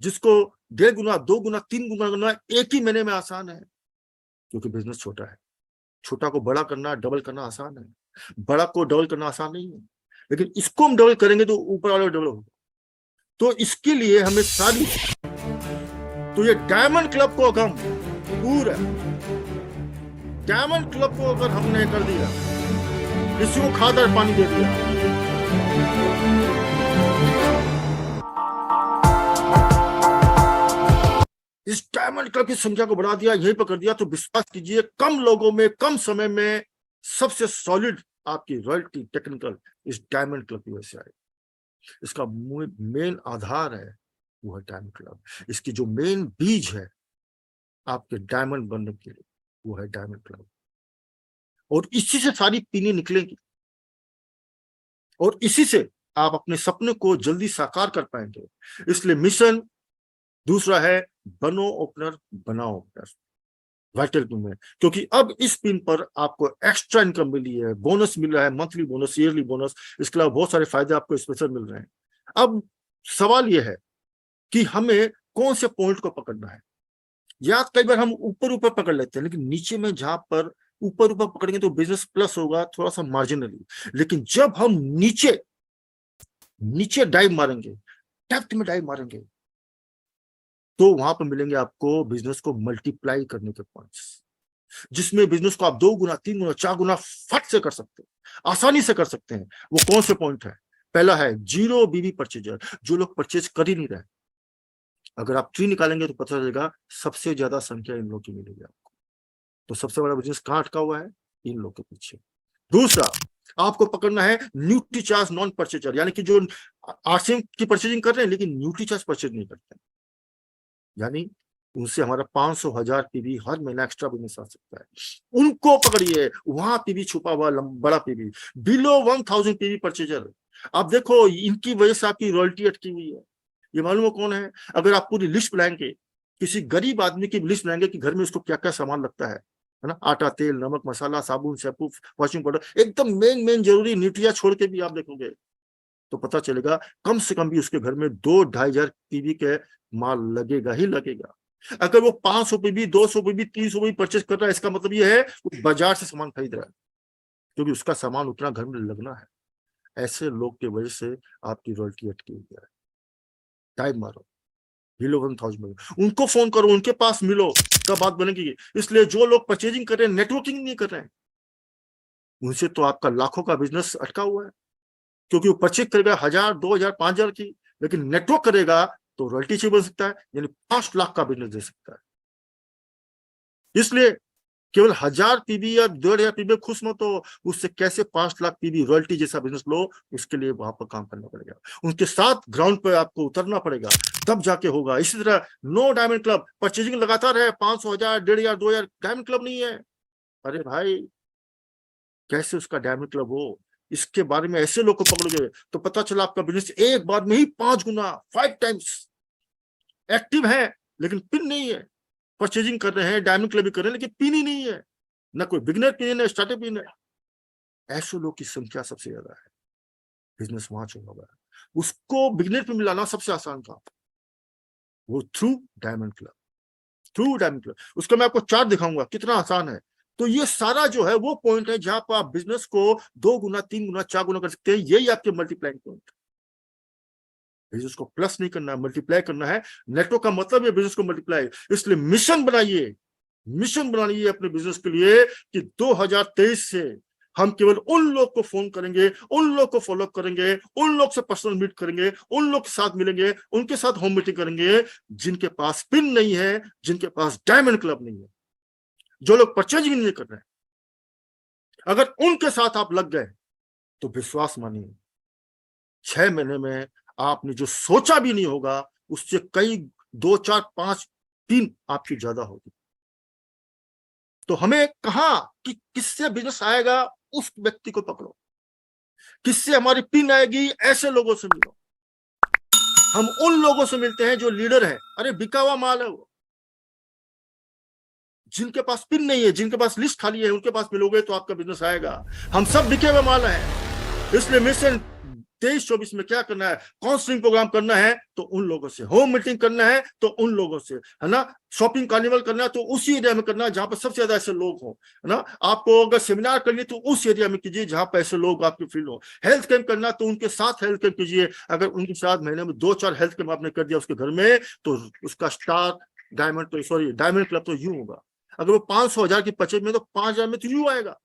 जिसको 1.5 गुना, 2 गुना, 3 गुना करना एक ही महीने में आसान है। क्योंकि बिजनेस छोटा है। छोटा को बड़ा करना, डबल करना आसान है, बड़ा को डबल करना आसान नहीं है। लेकिन इसको हम डबल करेंगे तो ऊपर वाला डबल होगा। तो इसके लिए हमें सारी, तो ये डायमंड क्लब को अगर हम पूरा डायमंड क्लब को अगर हमने कर दिया, इसी को खाद और पानी दे दिया, इस डायमंड क्लब की संख्या को बढ़ा दिया, यहीं पर कर दिया, तो विश्वास कीजिए कम लोगों में, कम समय में सबसे सॉलिड आपकी रॉयल्टी, टेक्निकल इस डायमंड क्लब की वजह से आए। इसका मेन आधार है वो है डायमंड क्लब। इसकी जो मेन बीज है आपके डायमंड बनने के लिए वो है डायमंड क्लब। और इसी से सारी पीनी निकलेंगी और इसी से आप अपने सपने को जल्दी साकार कर पाएंगे। इसलिए मिशन दूसरा है, बनो ओपनर, बनाओ ओपनर, वाइटल पिन में। क्योंकि अब इस पिन पर आपको एक्स्ट्रा इनकम मिली है, बोनस मिल रहा है, मंथली बोनस, ईयरली बोनस, इसके अलावा बहुत सारे फायदे आपको स्पेशल मिल रहे हैं। अब सवाल यह है कि हमें कौन से पॉइंट को पकड़ना है। या कई बार हम ऊपर ऊपर पकड़ लेते हैं, लेकिन नीचे में जहां पर ऊपर ऊपर पकड़ेंगे तो बिजनेस प्लस होगा थोड़ा सा मार्जिनली। लेकिन जब हम नीचे नीचे डाइव मारेंगे, डेप्थ में डाइव मारेंगे, तो वहां पर मिलेंगे आपको बिजनेस को मल्टीप्लाई करने के पॉइंट्स, जिसमें बिजनेस को आप 2 गुना, 3 गुना, 4 गुना फट से कर सकते हैं, आसानी से कर सकते हैं। वो कौन से पॉइंट है? पहला है जीरो बीबी परचेजर, जो लोग परचेज कर ही नहीं रहे। अगर आप ट्री निकालेंगे तो पता चलेगा सबसे ज्यादा संख्या इन लोगों की मिलेगी आपको। तो सबसे बड़ा बिजनेस कहां अटका हुआ है? इन लोगों के पीछे। दूसरा, आपको पकड़ना है न्यूट्री चार्ज नॉन परचेजर, यानी कि जो आरसीएम की परचेजिंग कर रहे हैं लेकिन न्यूट्री चार्ज परचेज नहीं करते, यानी उनसे हमारा 500,000 पीवी हर महीना एक्स्ट्रा बिजनेस आ सकता है। उनको पकड़िए, वहां पीवी छुपा हुआ, बड़ा पीवी, बिलो 1000 पीवी परचेजर। आप देखो इनकी वजह से आपकी रॉयल्टी अटकी हुई है। ये मालूम है कौन है? अगर आप पूरी लिस्ट बनाएंगे, किसी गरीब आदमी की लिस्ट बनाएंगे कि घर में उसको क्या क्या सामान लगता है ना, आटा, तेल, नमक, मसाला, साबुन, शैम्पू, वॉशिंग पाउडर, एकदम मेन जरूरी न्यूट्रिया छोड़ के भी आप देखोगे तो पता चलेगा कम से कम भी उसके घर में 2-2,500 पीवी के माल लगेगा ही लगेगा। अगर वो 500 पीवी, 200 पीवी, 300 पीवी परचेज कर रहा है, इसका मतलब ये है वो बाजार से सामान खरीद रहा है, क्योंकि उसका सामान उतना घर में लगना है। ऐसे लोग की वजह से आपकी रॉयल्टी अटकी हुई है। टाइम मारो, बिलो 1000 में उनको फोन करो, उनके पास मिलो, तब बात बनेगी। इसलिए जो लोग परचेजिंग कर रहे हैं नेटवर्किंग नहीं कर रहे हैं, उनसे तो आपका लाखों का बिजनेस अटका हुआ है, क्योंकि वो परचेज करेगा 1000, 2000, 5000 की, लेकिन नेटवर्क करेगा तो रॉयल्टी चाहिए बन सकता है, यानी 5 लाख का बिजनेस दे सकता है। इसलिए केवल 1000 पीबी या 1500 पीबी खुश मत हो, उससे कैसे 5 लाख पीबी रॉयल्टी जैसा बिजनेस लो, उसके लिए वहां पर काम करना पड़ेगा, उनके साथ ग्राउंड पर आपको उतरना पड़ेगा, तब जाके होगा। इसी तरह नो डायमंड क्लब, परचेजिंग लगातार है, 500, 1000, 1500, 2000, डायमंड क्लब नहीं है। अरे भाई, कैसे उसका डायमंड क्लब हो? इसके बारे में ऐसे लोग को पकड़ोगे तो पता चला आपका बिजनेस एक बार में ही 5 गुना, 5 टाइम्स एक्टिव है, लेकिन पिन नहीं है। परचेजिंग कर रहे हैं, डायमंड क्लब भी कर रहे हैं, लेकिन पिन ही नहीं है, ना कोई बिगनर पिन है, स्टार्टअप पिन है। ऐसे लोग की संख्या सबसे ज्यादा है, बिजनेस वहां चुना हुआ है। उसको बिगनर पे मिलाना सबसे आसान काम, वो through diamond club, through diamond club. उसका मैं आपको चार्ट दिखाऊंगा कितना आसान है। तो ये सारा जो है वो पॉइंट है जहां पर आप बिजनेस को 2 गुना, 3 गुना, 4 गुना कर सकते हैं। यही आपके मल्टीप्लाइंग पॉइंट। बिजनेस को प्लस नहीं करना है, मल्टीप्लाई करना है। नेटवर्क का मतलब है बिजनेस को मल्टीप्लाई। इसलिए मिशन बनाइए, मिशन बनाइए अपने बिजनेस के लिए कि 2023 से हम केवल उन लोग को फोन करेंगे, उन लोग को फॉलो करेंगे, उन लोग से पर्सनल मीट करेंगे, उन लोग के साथ मिलेंगे, उनके साथ होम मीटिंग करेंगे जिनके पास पिन नहीं है, जिनके पास डायमंड क्लब नहीं है, जो लोग परचेजिंग नहीं कर रहे हैं। अगर उनके साथ आप लग गए तो विश्वास मानिए 6 महीने में आपने जो सोचा भी नहीं होगा उससे कई 2, 4, 5 पिन आपकी ज्यादा होगी। तो हमें कहा कि किससे बिजनेस आएगा, उस व्यक्ति को पकड़ो। किससे हमारी पिन आएगी, ऐसे लोगों से मिलो। हम उन लोगों से मिलते हैं जो लीडर है। अरे बिका हुआ माल है वो, जिनके पास पिन नहीं है, जिनके पास लिस्ट खाली है, उनके पास मिलोगे तो आपका बिजनेस आएगा। हम सब बिके हुए माल है। इसलिए मिशन 23-24 में क्या करना है, काउंसलिंग प्रोग्राम करना है तो उन लोगों से, होम मीटिंग करना है तो उन लोगों से, है ना, शॉपिंग कार्निवल करना है तो उसी एरिया में करना है जहां पर सबसे ज्यादा ऐसे लोग हो, है ना। आपको अगर सेमिनार करनी तो उस एरिया में कीजिए जहां पर ऐसे लोग आपके फील्ड हो। हेल्थ कैंप करना तो उनके साथ हेल्थ कैंप कीजिए। अगर उनके साथ महीने में 2-4 हेल्थ कैंप आपने कर दिया उसके घर में, तो उसका स्टार डायमंड, तो सॉरी डायमंड क्लब तो यूं होगा। अगर वो 500, 1000 की परचेज में तो 5000 में तो यूं आएगा।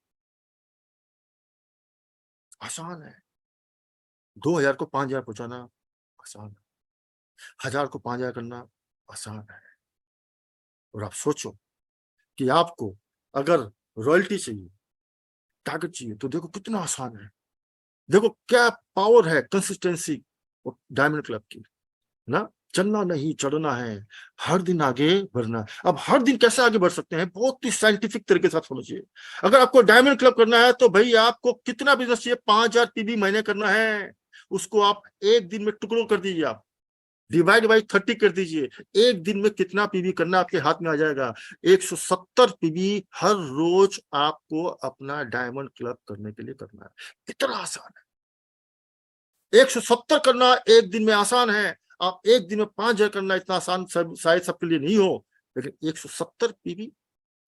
आसान है। 2000 को 5000 पहुंचाना आसान है, 1000 को 5000 करना आसान है। और आप सोचो कि आपको अगर रॉयल्टी चाहिए, टारगेट चाहिए, तो देखो कितना आसान है। देखो क्या पावर है कंसिस्टेंसी डायमंड क्लब की, ना। चलना नहीं, चढ़ना है, हर दिन आगे बढ़ना। अब हर दिन कैसे आगे बढ़ सकते हैं, बहुत ही साइंटिफिक तरीके से समझिए। अगर आपको डायमंड क्लब करना है तो भाई आपको कितना बिजनेस चाहिए, 5000 पीबी महीने करना है। उसको आप एक दिन में टुकड़ों कर दीजिए, आप डिवाइड बाई 30 कर दीजिए। एक दिन में कितना पीबी करना आपके हाथ में आ जाएगा। 170 पीबी हर रोज आपको अपना डायमंड क्लब करने के लिए करना है। कितना आसान है। 170 करना एक दिन में आसान है। आप एक दिन में 5000 करना इतना आसान शायद सबके लिए नहीं हो, लेकिन 170 पीबी,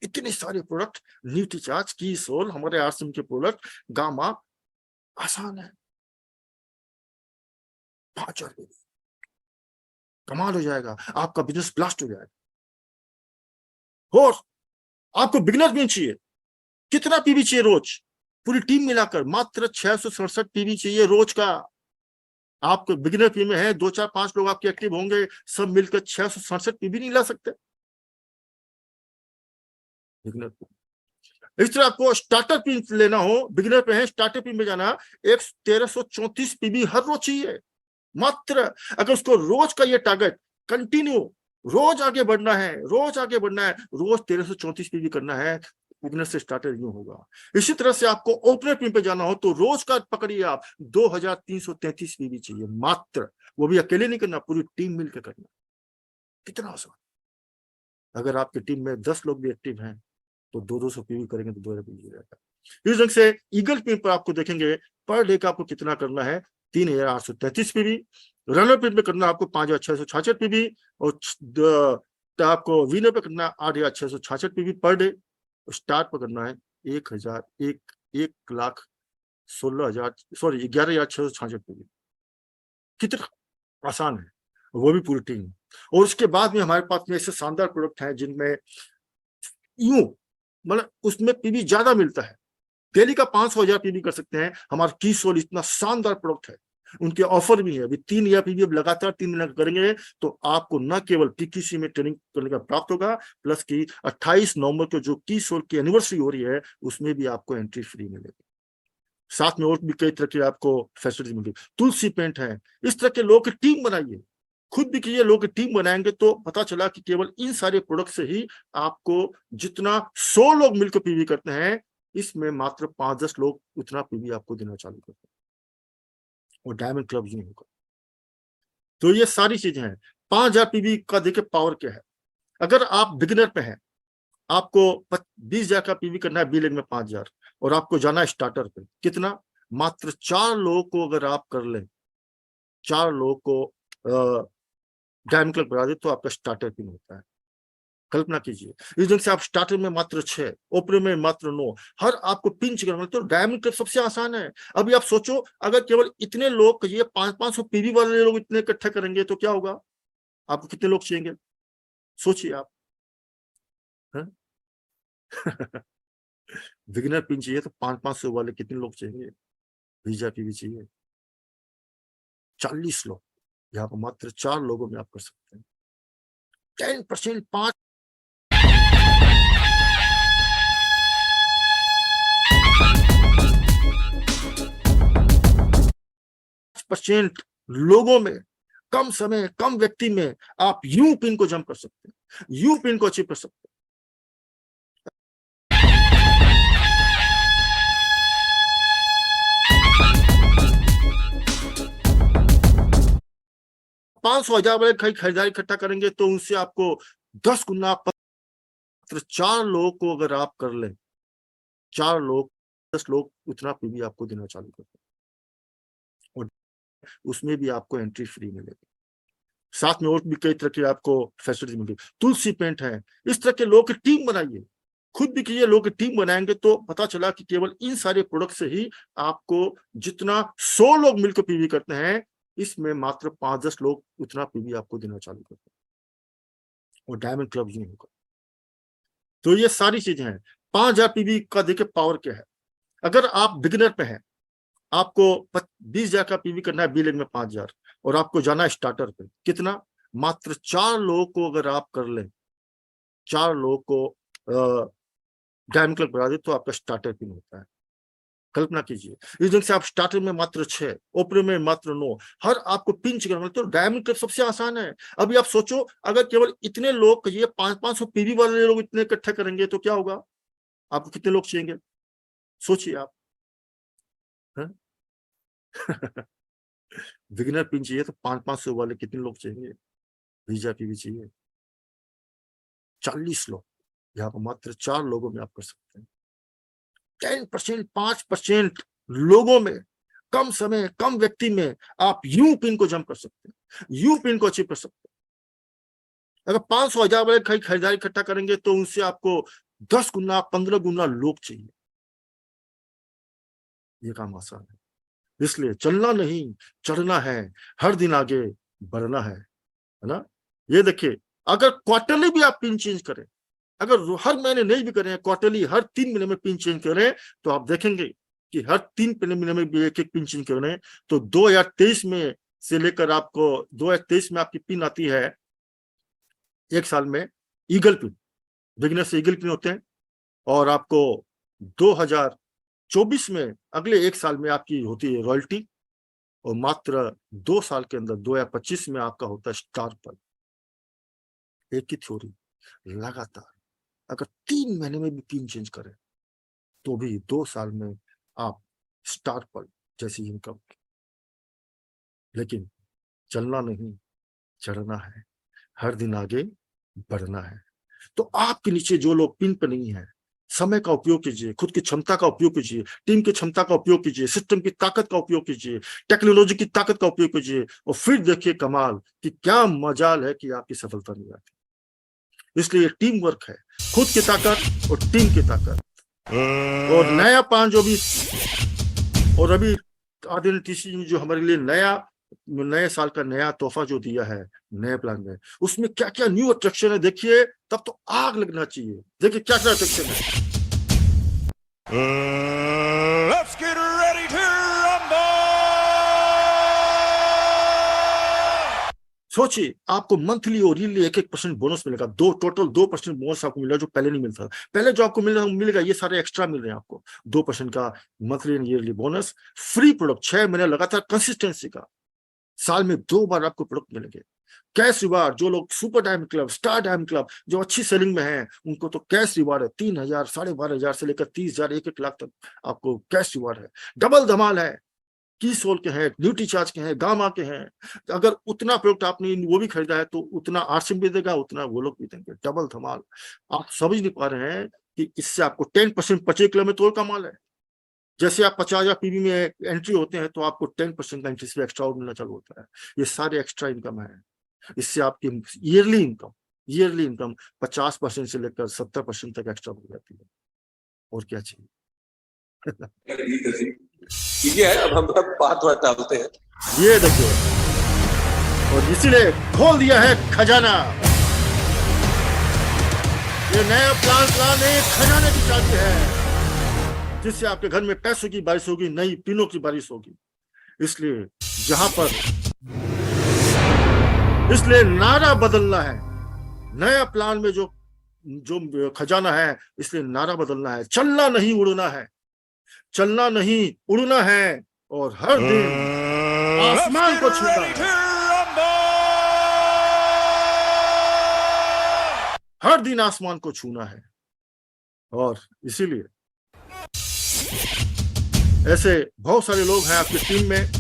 इतने सारे प्रोडक्ट, न्यूट्रीचार्ज की सोल, हमारे आश्रम के प्रोडक्ट, गामा, आसान है। 5000 पीबी, कमाल हो जाएगा, आपका बिजनेस ब्लास्ट हो जाएगा। और आपको बिगनर भी चाहिए, कितना पीबी चाहिए रोज, पूरी टीम मिलाकर मात्र 667 पीबी चाहिए रोज का। आपको बिगिनर पी में है, 2, 4, 5 लोग आपके एक्टिव होंगे, सब मिलकर 667 पीबी नहीं ला सकते बिगिनर। इस तरह आपको स्टार्टर पिन लेना हो, बिगिनर पे है, स्टार्टर पिन में जाना, 1334 पीबी हर रोज चाहिए मात्र। अगर उसको रोज का ये टारगेट कंटिन्यू, रोज आगे बढ़ना है, रोज आगे बढ़ना है, रोज 1334 पीबी करना है, बिगनर से स्टार्टर यूं होगा। इसी तरह से आपको ओपनर पिन पे जाना हो तो रोज का पकड़िए आप, 2333 पीबी चाहिए मात्र। वो भी अकेले नहीं करना, पूरी टीम मिलकर करना। कितना आसान। अगर आपकी टीम में 10 लोग भी एक्टिव हैं तो 200 पीवी करेंगे तो 2000 पीवी रहेगा। इस ढंग से ईगल पिन पर आपको देखेंगे पर डे का आपको कितना करना है, 3833 पीवी। रनर पिन पे करना आपको 5666 पीवी। और आपको विनर पे करना 8666 पीवी पर डे। स्टार्ट पर करना है 1,16,00,000, सॉरी 11,666 पीवी। कितना आसान है, वो भी पूरी टीम। और उसके बाद में हमारे पास में ऐसे शानदार प्रोडक्ट हैं जिनमें यूं, मतलब उसमें पीवी ज्यादा मिलता है, डेली का 500,000 पीवी कर सकते हैं। हमारा कीसोल इतना शानदार प्रोडक्ट है, उनके ऑफर भी है। अभी 3 पीवी लगातार 3 महीने करेंगे तो आपको न केवल पीक्यूसी में ट्रेनिंग करने का प्राप्त होगा, प्लस की 28 नवंबर को जो कीसोल की एनिवर्सरी हो रही है उसमें भी आपको एंट्री फ्री मिलेगी। साथ में और भी कई तरह की आपको फैसिलिटी मिलेगी। तुलसी पेंट है, इस तरह के लोगों की टीम बनाइए, खुद भी कीजिए। लोग की टीम बनाएंगे तो पता चला कि केवल इन सारे प्रोडक्ट से ही आपको जितना 100 लोग मिलकर पीवी करते हैं, इसमें मात्र 5-10 लोग उतना पीवी आपको देना चालू करते हैं और डायमंड क्लब यूं होगा। तो ये सारी चीजें हैं। 5,000 पीवी का देखिए पावर क्या है। अगर आप बिगिनर पे हैं, आपको 20,000 का पीवी करना है, बी लेग में 5,000, और आपको जाना है स्टार्टर पे, कितना, मात्र 4 लोगों को अगर आप कर लें, 4 लोगों को डायमंड क्लब करा दे तो आपका स्टार्टर पिन होता है। कल्पना कीजिए, इस ढंग से आप स्टार्टर में मात्र 6, ओपनर में मात्र 9, हर आपको पिंच करना, तो डायमंड क्लब सबसे आसान है। अभी आप सोचो, अगर केवल इतने लोग, ये 500 पीवी वाले लोग इतने इकट्ठा करेंगे तो क्या होगा, आपको कितने लोग चाहिए, सोचिए आप। बिगिनर पिन चाहिए तो 500 वाले कितने लोग चाहिए, 20,000 पीवी चाहिए, 40 लोग। यहाँ पर मात्र 4 लोगों में आप कर सकते हैं। 10% 5% लोगों में, कम समय, कम व्यक्ति में आप यू पिन को जंप कर सकते हैं, यू पिन को अचीव कर सकते हैं। 500,000 वाले खरीदारी इकट्ठा करेंगे तो उनसे आपको 10 गुना, 4 लोगों को अगर आप कर लें, 4 लोग, 10 लोग उतना पीवी आपको देना चालू करते हैं और उसमें भी आपको एंट्री फ्री मिलेगी। साथ में और भी कई तरह की आपको फैसिलिटी मिलेगी। तुलसी पेंट है, इस तरह के लोगों की टीम बनाइए, खुद भी कीजिए। लोग की टीम बनाएंगे तो पता चला कि केवल इन सारे प्रोडक्ट से ही आपको जितना 100 लोग मिलकर पीवी करते हैं, इसमें मात्र 5-10 लोग उतना पीवी आपको देना चालू करते हैं और डायमंड क्लब यूं होगा। तो ये सारी चीजें हैं। 5,000 पीवी का देखिए पावर क्या है। अगर आप बिगिनर पे हैं, आपको 20,000 का पीवी करना है, बी लेग में 5,000, और आपको जाना है स्टार्टर पे, कितना, मात्र 4 लोगों को अगर आप कर लें, 4 लोगों को डायमंड क्लब करा दे तो आपका स्टार्टर पिन होता है। कल्पना कीजिए, इस ढंग से आप स्टार्टर में मात्र 6, ओपनर में मात्र 9, हर आपको पिंच करना, तो डायमंड क्लब सबसे आसान है। अभी आप सोचो, अगर केवल इतने लोग, ये 500 पीवी वाले लोग इतने इकट्ठा करेंगे तो क्या होगा, आपको कितने लोग चाहिए, सोचिए आप। बिगिनर पिन चाहिए तो 500 वाले कितने लोग चाहिए, 20,000 पीवी चाहिए, 40 लोग। यहाँ पर मात्र 4 लोगों में आप कर सकते हैं। 10%, 5% लोगों में, कम समय, कम व्यक्ति में आप यू पिन को जंप कर सकते हैं, यू पिन को अचीव कर सकते हैं। अगर 500,000 वाले खरीदारी इकट्ठा करेंगे तो उनसे आपको 10 गुना, 15 गुना लोग चाहिए। ये काम आसान है, इसलिए चलना नहीं, चढ़ना है, हर दिन आगे बढ़ना है ना। ये देखिए, अगर क्वार्टरली भी आप पिन चेंज करें, अगर हर महीने नहीं भी करें, क्वार्टरली हर 3 महीने में पिन चेंज करें, तो आप देखेंगे कि हर 3 महीने में भी एक पिन चेंज करें तो 2023 में से लेकर आपको 2023 में आपकी पिन आती है, एक साल में ईगल पिन, बिगिनर से ईगल पिन होते हैं, और आपको 2024 में अगले एक साल में आपकी होती है रॉयल्टी, और मात्र 2 साल के अंदर 2025 में आपका होता है स्टार पर। एक ही थ्योरी, लगातार अगर 3 महीने में भी पिन चेंज करें तो भी 2 साल में आप स्टार पर जैसी इनकम। लेकिन चलना नहीं, चढ़ना है, हर दिन आगे बढ़ना है। तो आपके नीचे जो लोग पिन पर नहीं है, समय का उपयोग कीजिए, खुद की क्षमता का उपयोग कीजिए, टीम की क्षमता का उपयोग कीजिए, सिस्टम की ताकत का उपयोग कीजिए, टेक्नोलॉजी की ताकत का उपयोग कीजिए, और फिर देखिए कमाल कि क्या मजाल है कि आपकी सफलता नहीं आती। इसलिए टीम वर्क है, खुद की ताकत और टीम की ताकत। और नया प्लान जो भी, और अभी आदित्य टीसी ने जो हमारे लिए नए साल का नया तोहफा जो दिया है नए प्लान में, उसमें क्या क्या न्यू अट्रैक्शन है देखिए, तब तो आग लगना चाहिए। देखिए क्या क्या अट्रैक्शन है। Let's get ready to rumble! सोचिए, आपको मंथली और ईयरली 1% बोनस मिलेगा, टोटल 2% बोनस आपको मिलेगा, जो पहले नहीं मिलता। पहले जो आपको मिलेगा ये सारे एक्स्ट्रा मिल रहे हैं आपको। 2% का monthly and yearly bonus, free product, 6 महीने लगातार कंसिस्टेंसी का, साल में 2 बार आपको प्रोडक्ट मिलेंगे। कैश रिवार्ड, जो लोग super diamond club, star diamond club जो अच्छी सेलिंग में हैं, उनको तो कैश रिवार्ड है 3,000, 12,500 से लेकर 30,000, 1-1 लाख तक आपको कैश रिवार्ड है। डबल धमाल है, की सोल के हैं, ड्यूटी चार्ज के हैं, गामा के हैं। अगर उतना प्रोडक्ट आपने वो भी खरीदा है तो उतना आरसीएम भी देगा, उतना वो लोग भी देंगे। डबल धमाल। आप समझ नहीं पा रहे हैं कि इससे आपको 10% 25 किलो में तोड़ का माल है। जैसे आप 50,000 पीवी में एंट्री होते हैं तो आपको 10% का इंटरेस्ट एक्स्ट्रा मिलना चालू होता है। ये सारे एक्स्ट्रा इनकम है। इससे आपकी ईयरली इनकम 50% से लेकर 70% तक एक्स्ट्रा हो जाती है। और क्या चाहिए? ठीक है, अब हम बात डालते हैं। ये देखो, और इसीलिए खोल दिया है खजाना। ये नया प्लान एक खजाने की चाबी है, जिससे आपके घर में पैसों की बारिश होगी, नई पिनों की बारिश होगी। इसलिए नारा बदलना है। नया प्लान में जो खजाना है, इसलिए नारा बदलना है। चलना नहीं उड़ना है, चलना नहीं उड़ना है, और हर दिन आसमान को छूना है। हर दिन आसमान को छूना है। और इसीलिए ऐसे बहुत सारे लोग हैं आपकी टीम में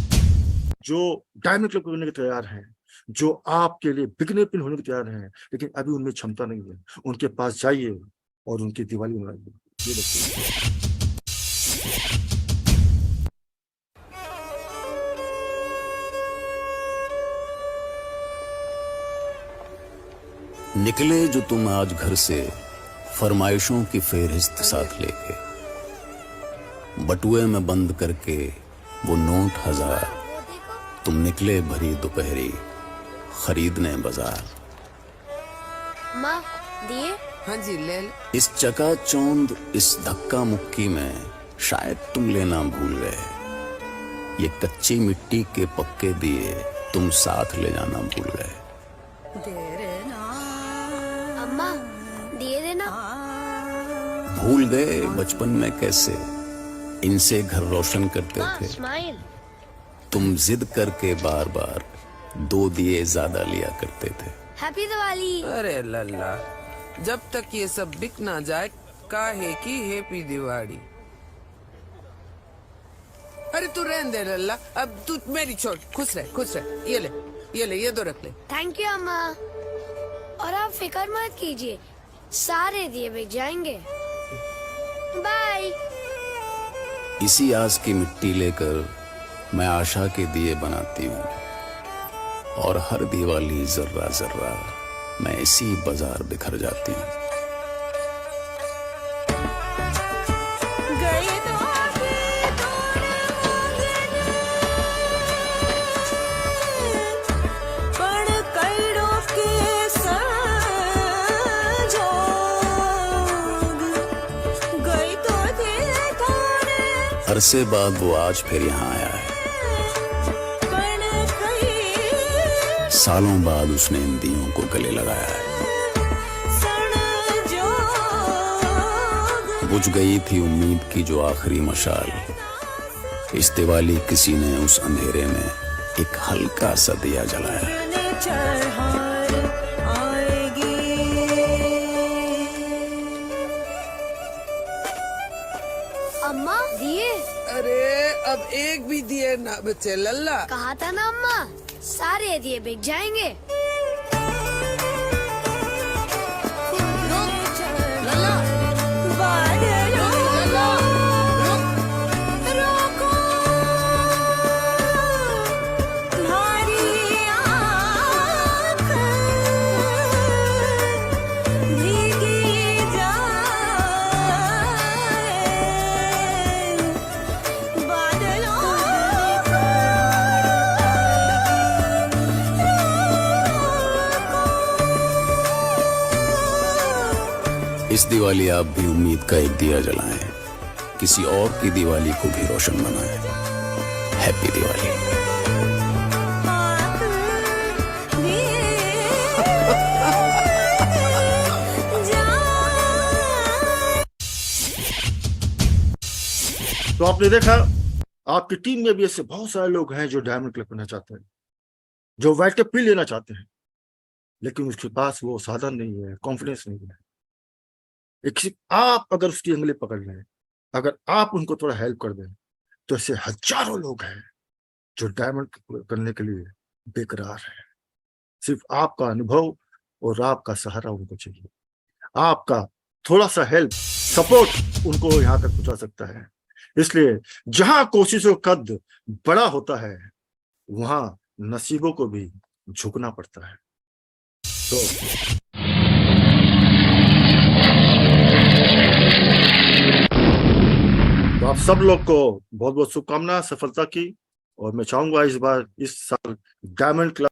जो डायमंड क्लब करने के तैयार हैं, जो आपके लिए बिगनर पिन होने के तैयार हैं, लेकिन अभी उनमें क्षमता नहीं है। उनके पास जाइए और उनकी दिवाली मनाइए। ये देखिए, निकले जो तुम आज घर से फरमाइशों की फेहरिस्त साथ लेके, बटुए में बंद करके वो नोट 1000, तुम निकले भरी दोपहरी खरीदने बाजार। माँ दिए? हाँ जी ले। इस चकाचौंध, इस धक्का मुक्की में शायद तुम लेना भूल गए। ये कच्ची मिट्टी के पक्के दिए तुम साथ ले जाना भूल गए। अम्मा दिए देना। भूल गए बचपन में कैसे इनसे घर रोशन करते थे। स्माइल। तुम जिद करके बार बार 2 दिए ज्यादा लिया करते थे। हैप्पी दिवाली। अरे लल्ला, जब तक ये सब बिक ना जाए काहे की हैप्पी दिवाली। अरे तू रहने दे लल्ला, अब तू मेरी छोड़, खुश रह। ये ले ये 2 रख ले। थैंक यू अम्मा। और आप फिक्र मत कीजिए, सारे दिए बिक जाएंगे। बाय। इसी आस की मिट्टी लेकर मैं आशा के दिए बनाती हूँ, और हर दिवाली जर्रा जर्रा मैं इसी बाजार बिखर जाती हूँ। अरसे बाद वो आज फिर यहाँ आया है। सालों बाद उसने इन दियों को गले लगाया है। बुझ गई थी उम्मीद की जो आखिरी मशाल, इस दिवाली किसी ने उस अंधेरे में एक हल्का सा दिया जलाया। अम्मा दिए? अरे अब एक भी दिए ना बचे लल्ला। कहा था ना अम्मा, सारे दिए बिक जाएंगे। इस दिवाली आप भी उम्मीद का एक दिया जलाएं। किसी और की दिवाली को भी रोशन बनाए। हैप्पी दिवाली। तो आपने देखा आपकी टीम में भी ऐसे बहुत सारे लोग हैं जो डायमंड क्लब करना चाहते हैं, जो वर्ल्ड कप भी लेना चाहते हैं, लेकिन उसके पास वो साधन नहीं है, कॉन्फिडेंस नहीं है। एक सिर्फ आप अगर उसकी उंगली पकड़ लें, अगर आप उनको थोड़ा हेल्प कर दें, तो ऐसे हजारों लोग हैं जो डायमंड करने के लिए बेकरार है। सिर्फ आपका अनुभव और आपका सहारा उनको चाहिए। आपका थोड़ा सा हेल्प, सपोर्ट उनको यहाँ तक पहुंचा सकता है। इसलिए जहां कोशिशों का कद बड़ा होता है, वहां नसीबों को भी झुकना पड़ता है। तो आप सब लोग को बहुत बहुत शुभकामना सफलता की। और मैं चाहूंगा इस बार इस साल डायमंड क्लब